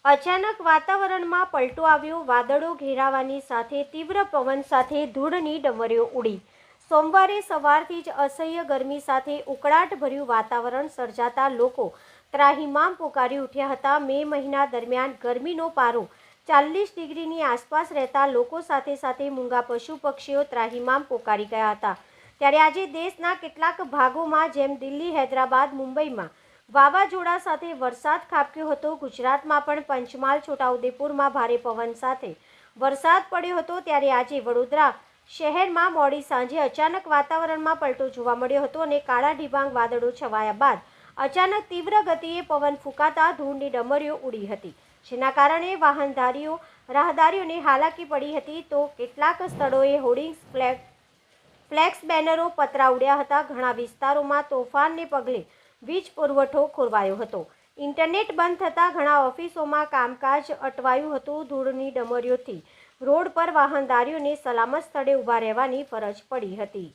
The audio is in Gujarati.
અચાનક વાતાવરણમાં પલટો આવ્યો। વાદળો ઘેરાવાની સાથે તીવ્ર પવન સાથે ધૂળની ડમરીઓ ઉડી। સોમવારે સવારથી જ અસહ્ય ગરમી સાથે ઉકળાટભર્યું વાતાવરણ સર્જાતા લોકો ત્રાહિમામ પોકારી ઉઠ્યા હતા। મે મહિના દરમિયાન ગરમીનો પારો 40 ડિગ્રીની આસપાસ રહેતા લોકો સાથે સાથે મૂંગા પશુ પક્ષીઓ ત્રાહિમામ પોકારી ગયા હતા। ત્યારે આજે દેશના કેટલાક ભાગોમાં જેમ દિલ્હી, હૈદરાબાદ, મુંબઈમાં વાવાઝોડા સાથે વરસાદ ખાબક્યો હતો। ગુજરાતમાં પણ પંચમહાલ, છોટાઉદેપુરમાં ભારે પવન સાથે વરસાદ પડ્યો હતો। ત્યારે આજે વડોદરા શહેરમાં મોડી સાંજે અચાનક વાતાવરણમાં પલટો જોવા મળ્યો હતો અને કાળા ડિબાંગ વાદળો છવાયા બાદ અચાનક તીવ્ર ગતિએ પવન ફૂંકાતા ધૂળની ડમરીઓ ઉડી હતી, જેના કારણે રાહદારીઓને હાલાકી પડી હતી। તો કેટલાક સ્થળોએ હોર્ડિંગ્સ, ફ્લેક્સ બેનરો, પતરા ઉડ્યા હતા। ઘણા વિસ્તારોમાં તોફાનને પગલે વીજ પુરવઠો ખોરવાયો હતો। ઇન્ટરનેટ બંધ થતાં ઘણા ઓફિસોમાં કામકાજ અટવાયું હતું। ધૂળની ડમરીઓથી રોડ પર વાહનધારીઓને સલામત સ્થળે ઊભા રહેવાની ફરજ પડી હતી।